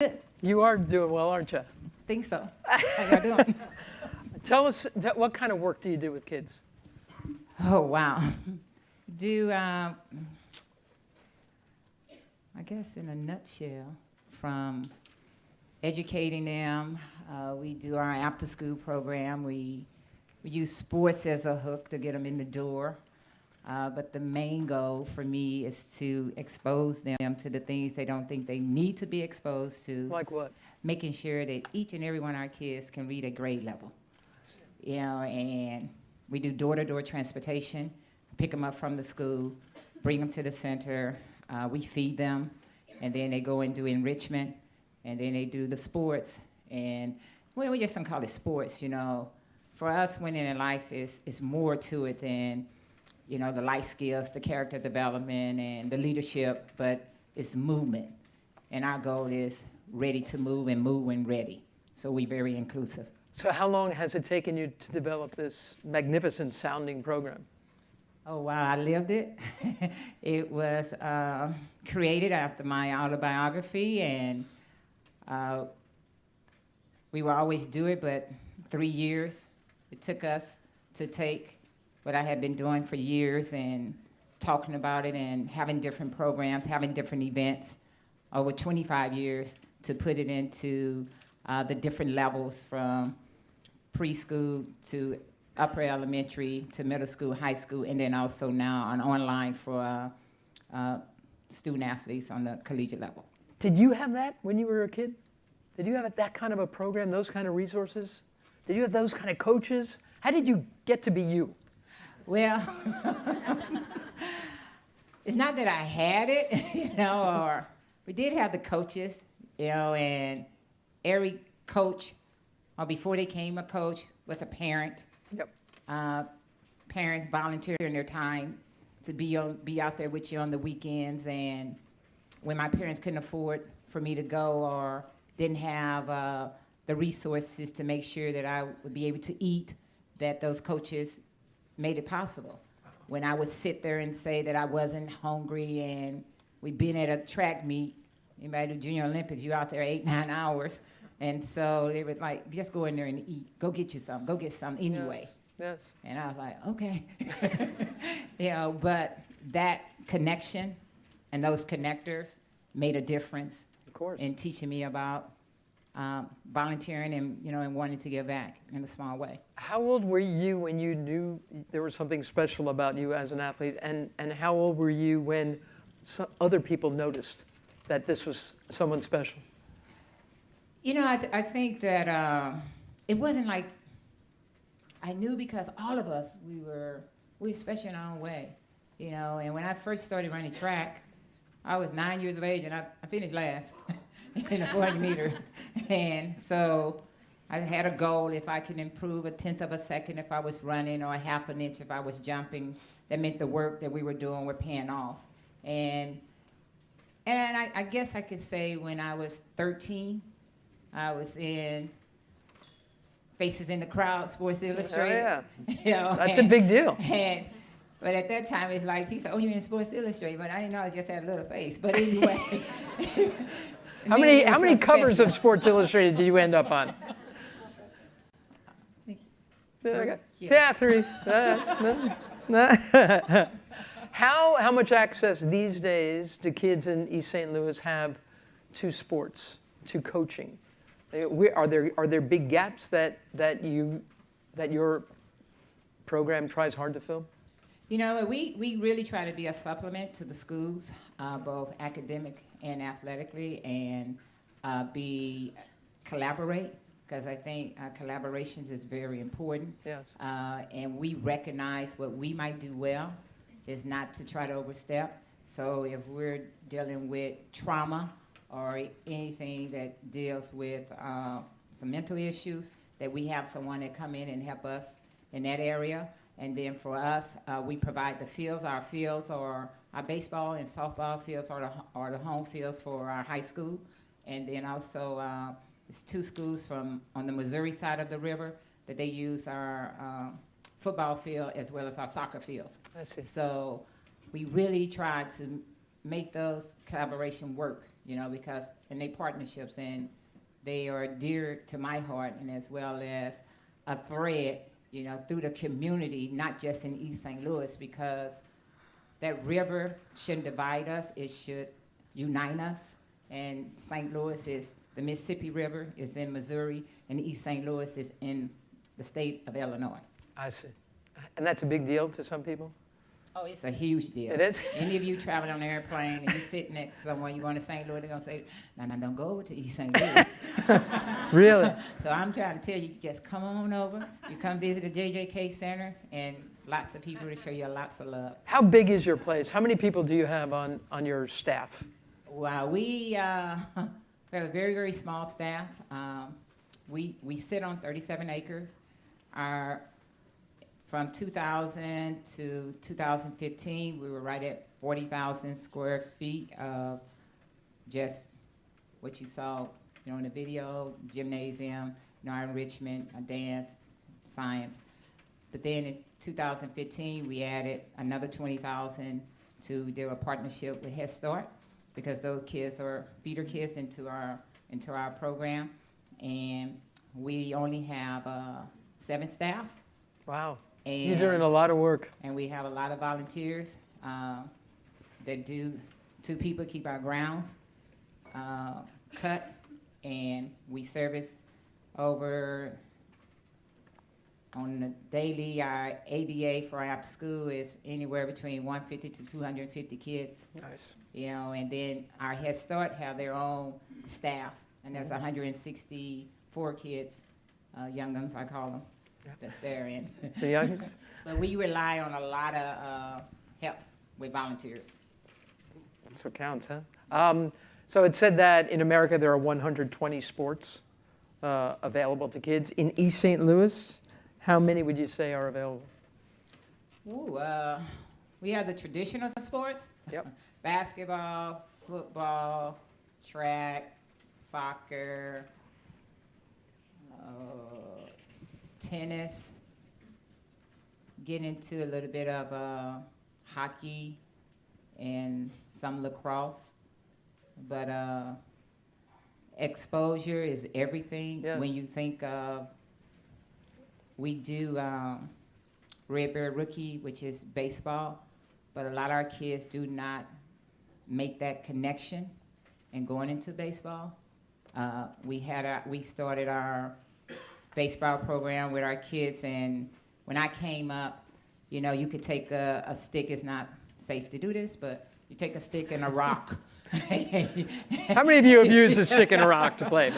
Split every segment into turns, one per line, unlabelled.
Good.
You are doing well, aren't you?
Think so. How y'all doing?
Tell us, what kind of work do you do with kids?
Oh, wow. I guess in a nutshell, from educating them, we do our after-school program. We use sports as a hook to get them in the door. But the main goal for me is to expose them to the things they don't think they need to be exposed to.
Like what?
Making sure that each and every one of our kids can read at grade level. You know, and we do door-to-door transportation, pick them up from the school, bring them to the center, we feed them, and then they go and do enrichment, and then they do the sports. And well, we just don't call it sports, you know. For us, winning in life is more to it than, you know, the life skills, the character development, and the leadership, but it's movement. And our goal is ready to move and move when ready. So we're very inclusive.
So how long has it taken you to develop this magnificent sounding program?
Oh, wow, I lived it. It was created after my autobiography, and we will always do it, but 3 years it took us to take what I had been doing for years and talking about it and having different programs, having different events over 25 years to put it into the different levels from preschool to upper elementary to middle school, high school, and then also now on online for student athletes on the collegiate level.
Did you have that when you were a kid? Did you have that kind of a program, those kind of resources? Did you have those kind of coaches? How did you get to be you?
Well, it's not that I had it, you know, or we did have the coaches, you know, and every coach, or before they came a coach, was a parent.
Yep.
Parents volunteering their time to be out there with you on the weekends, and when my parents couldn't afford for me to go or didn't have the resources to make sure that I would be able to eat, that those coaches made it possible. When I would sit there and say that I wasn't hungry, and we'd been at a track meet, anybody do Junior Olympics, you out there 8-9 hours, and so they would like, just go in there and eat, go get you some, go get some anyway.
Yes.
And I was like, okay. You know, but that connection and those connectors made a difference.
Of course.
In teaching me about volunteering and, you know, and wanting to give back in a small way.
How old were you when you knew there was something special about you as an athlete? And how old were you when other people noticed that this was someone special?
You know, I think that it wasn't like, I knew because all of us, we were special in our own way, you know. And when I first started running track, I was 9 years of age, and I finished last in the 400 meters. And so I had a goal, if I could improve a tenth of a second if I was running, or a half an inch if I was jumping, that meant the work that we were doing were paying off. And I guess I could say when I was 13, I was in Faces in the Crowd, Sports Illustrated.
Oh, yeah.
You know,
That's a big deal.
But at that time, it's like, people said, oh, you're in Sports Illustrated, but I didn't know I just had a little face. But anyway.
How many covers of Sports Illustrated did you end up on? Yeah, 3. How much access these days do kids in East St. Louis have to sports, to coaching? Are there big gaps that your program tries hard to fill?
You know, we really try to be a supplement to the schools, both academic and athletically, and collaborate, because I think collaborations is very important.
Yes.
And we recognize what we might do well is not to try to overstep. So if we're dealing with trauma or anything that deals with some mental issues, that we have someone that come in and help us in that area. And then for us, we provide the fields. Our fields are our baseball and softball fields are the home fields for our high school. And then also, there's 2 schools on the Missouri side of the river that they use our football field as well as our soccer fields. I see. So we really try to make those collaboration work, because in they partnerships, and they are dear to my heart, and as well as a thread, through the community, not just in East St. Louis, because that river shouldn't divide us, it should unite us. And St. Louis is, the Mississippi River is in Missouri, and East St. Louis is in the state of Illinois.
I see. And that's a big deal to some people?
Oh, it's a huge deal.
It is?
Any of you travel on an airplane and you sit next to someone, you're going to St. Louis, they're going to say, no, don't go over to East St. Louis.
Really?
So I'm trying to tell you, just come on over. You come visit the JJK Center, and lots of people to show you lots of love.
How big is your place? How many people do you have on your staff?
Well, we have a very, very small staff. We sit on 37 acres. From 2000 to 2015, we were right at 40,000 square feet of just what you saw, in the video, gymnasium, our enrichment, our dance, science. But then in 2015, we added another 20,000 to do a partnership with Head Start, because those kids are feeder kids into our program, and we only have 7 staff.
Wow.
And
You're doing a lot of work.
And we have a lot of volunteers that do. 2 people keep our grounds cut, and we service over on the daily. Our ADA for after school is anywhere between 150 to 250 kids.
Nice.
And then our Head Start have their own staff, and there's 164 kids, young'uns I call them. That's there. And
The youngins?
but we rely on a lot of help with volunteers.
That's what counts, huh? So it said that in America there are 120 sports available to kids. In East St. Louis, how many would you say are available?
Ooh, we have the traditional sports.
Yep.
Basketball, football, track, soccer, tennis, get into a little bit of hockey and some lacrosse. But exposure is everything.
Yes.
When you think of, we do Red Bear Rookie, which is baseball, but a lot of our kids do not make that connection and going into baseball. We started our baseball program with our kids, and when I came up, you could take a stick. It's not safe to do this, but you take a stick and a rock.
How many of you have used a stick and a rock to play?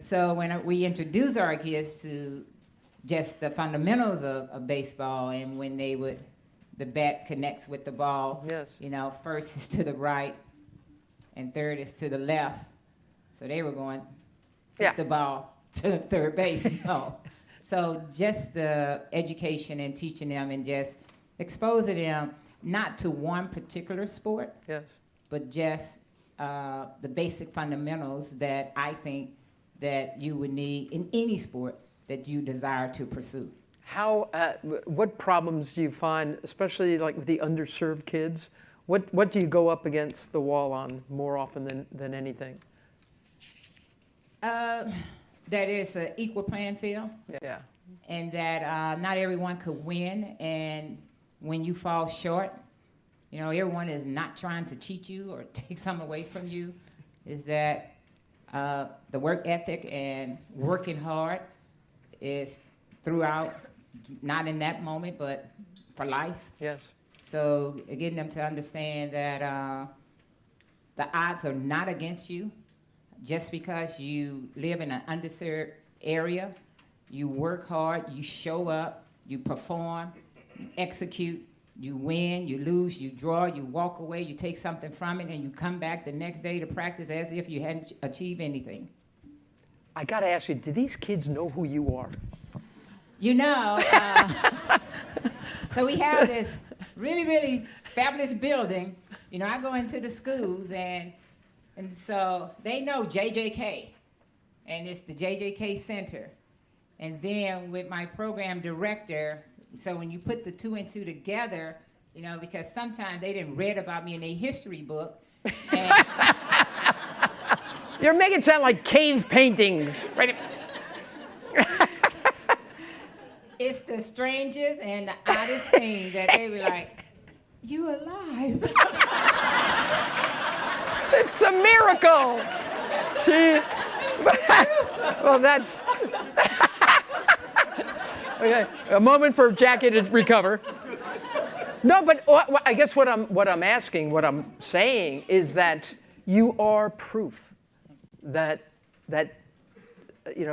So when we introduce our kids to just the fundamentals of baseball, and when the bat connects with the ball,
Yes.
First is to the right, and third is to the left. So they were going the ball to third base. So just the education and teaching them and just exposing them not to one particular sport,
Yes.
but just the basic fundamentals that I think that you would need in any sport that you desire to pursue.
What problems do you find, especially like with the underserved kids? What do you go up against the wall on more often than anything?
That is an equal playing field,
Yeah.
and that not everyone could win. And when you fall short, everyone is not trying to cheat you or take something away from you. Is that the work ethic and working hard is throughout, not in that moment, but for life.
Yes.
So getting them to understand that the odds are not against you. Just because you live in an underserved area, you work hard, you show up, you perform, you execute, you win, you lose, you draw, you walk away, you take something from it, and you come back the next day to practice as if you hadn't achieved anything.
I got to ask you, do these kids know who you are?
So we have this really, really fabulous building. I go into the schools, and so they know JJK, and it's the JJK Center. And then with my program director, so when you put the 2 and 2 together, because sometimes they didn't read about me in their history book, And
You're making it sound like cave paintings. Right?
it's the strangest and the oddest thing that they were like, "You alive?"
It's a miracle. See? Well, that's okay. A moment for Jackie to recover. No, but I guess what I'm asking, what I'm saying is that you are proof that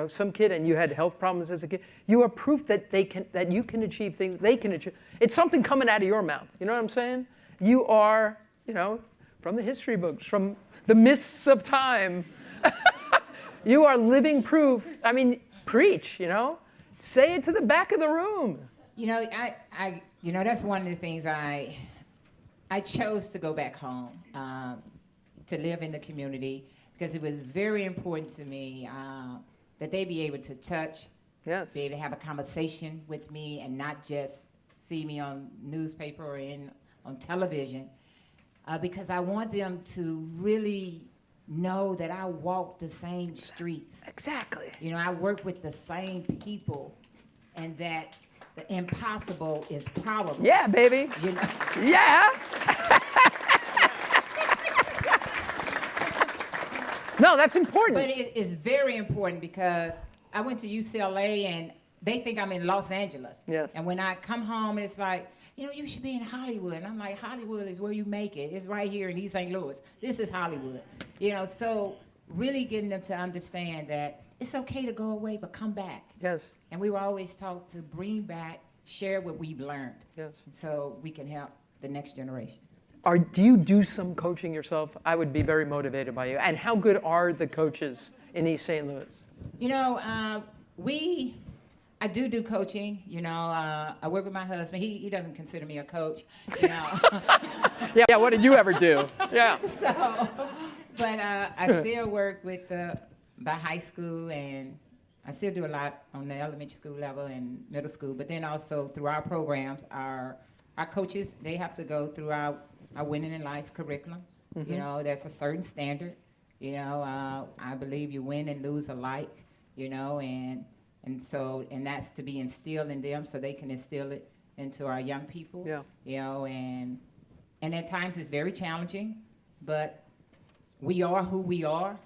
some kid and you had health problems as a kid. You are proof that you can achieve things. They can achieve. It's something coming out of your mouth. You know what I'm saying? You are, from the history books, from the mists of time. You are living proof. I mean, preach. Say it to the back of the room.
That's one of the things I chose to go back home to live in the community because it was very important to me that they be able to touch,
Yes.
be able to have a conversation with me and not just see me on newspaper or on television because I want them to really know that I walk the same streets.
Exactly.
I work with the same people and that the impossible is probable.
Yeah, baby. Yeah. No, that's important.
But it is very important because I went to UCLA and they think I'm in Los Angeles.
Yes.
And when I come home, it's like, you should be in Hollywood. And I'm like, Hollywood is where you make it. It's right here in East St. Louis. This is Hollywood. So really getting them to understand that it's okay to go away, but come back.
Yes.
And we were always taught to bring back, share what we've learned.
Yes.
So we can help the next generation.
Do you do some coaching yourself? I would be very motivated by you. And how good are the coaches in East St. Louis?
I do coaching. I work with my husband. He doesn't consider me a coach.
Yeah. What did you ever do? Yeah.
But I still work with the high school, and I still do a lot on the elementary school level and middle school. But then also through our programs, our coaches, they have to go through our Winning in Life curriculum.
Mm-hmm.
There's a certain standard. I believe you win and lose alike. And that's to be instilled in them so they can instill it into our young people.
Yeah.
And at times it's very challenging, but we are who we are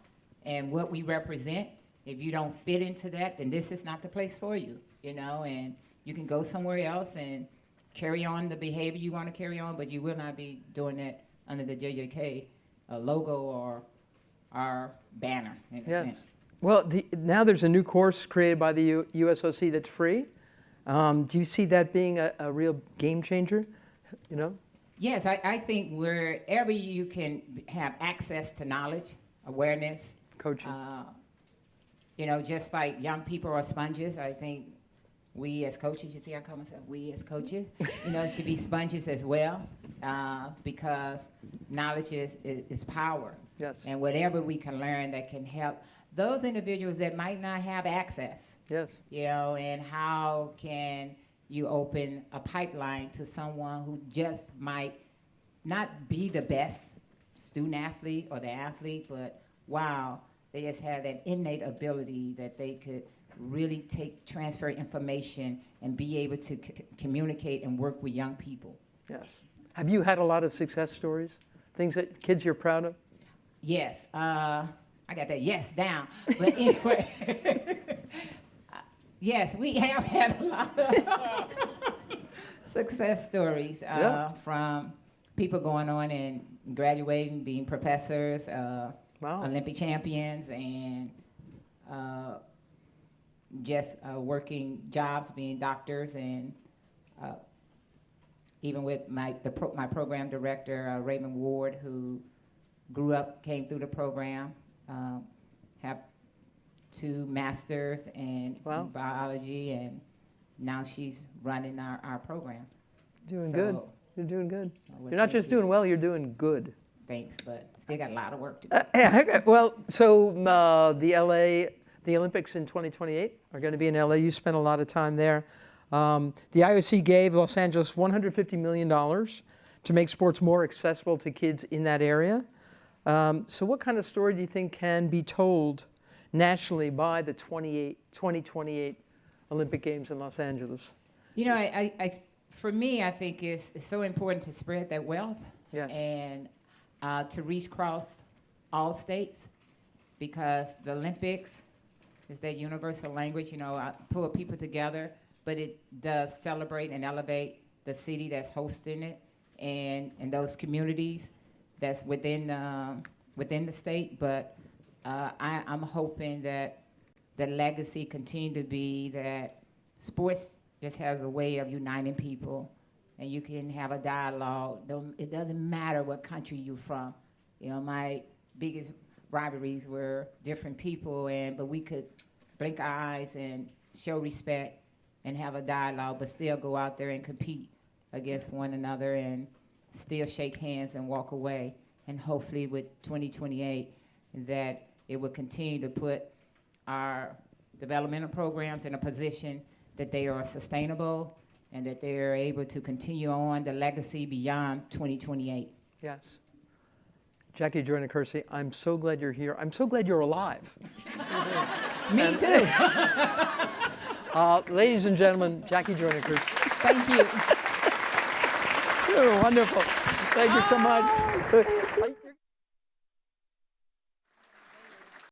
and what we represent. If you don't fit into that, then this is not the place for you, and you can go somewhere else and carry on the behavior you want to carry on, but you will not be doing that under the JJK logo or our banner, in a sense.
Well, now there's a new course created by the USOC that's free. Do you see that being a real game changer?
Yes, I think wherever you can have access to knowledge, awareness,
Coaching.
Just like young people are sponges, I think we as coaches, you see I call myself we as coaches, should be sponges as well because knowledge is power.
Yes.
And whatever we can learn that can help those individuals that might not have access.
Yes.
And how can you open a pipeline to someone who just might not be the best student athlete or the athlete, but wow, they just have that innate ability that they could really transfer information and be able to communicate and work with young people.
Yes. Have you had a lot of success stories? Things that kids you're proud of?
Yes. I got that yes down. But anyway, yes, we have had a lot of success stories from people going on and graduating, being professors, Olympic champions, and just working jobs, being doctors, and even with my program director, Raymond Ward, who came through the program, have 2 masters in biology, and now she's running our program.
You're doing good. You're not just doing well, you're doing good.
Thanks, but still got a lot of work to do.
Well, so the Olympics in 2028 are going to be in LA. You spent a lot of time there. The IOC gave Los Angeles $150 million to make sports more accessible to kids in that area. So what kind of story do you think can be told nationally by the 2028 Olympic Games in Los Angeles?
You know, for me, I think it's so important to spread that wealth.
Yes.
And to reach across all states, because the Olympics is that universal language, you know, pull people together, but it does celebrate and elevate the city that's hosting it and those communities that's within the state. But I'm hoping that the legacy continue to be that sports just has a way of uniting people, and you can have a dialogue. It doesn't matter what country you're from. You know, my biggest rivalries were different people, but we could blink our eyes and show respect and have a dialogue, but still go out there and compete against one another and still shake hands and walk away. And hopefully with 2028, that it will continue to put our developmental programs in a position that they are sustainable and that they are able to continue on the legacy beyond 2028.
Yes. Jackie Joyner-Kersee, I'm so glad you're here. I'm so glad you're alive.
Me too.
Ladies and gentlemen, Jackie Joyner-Kersee.
Thank you.
You're wonderful. Thank you so much.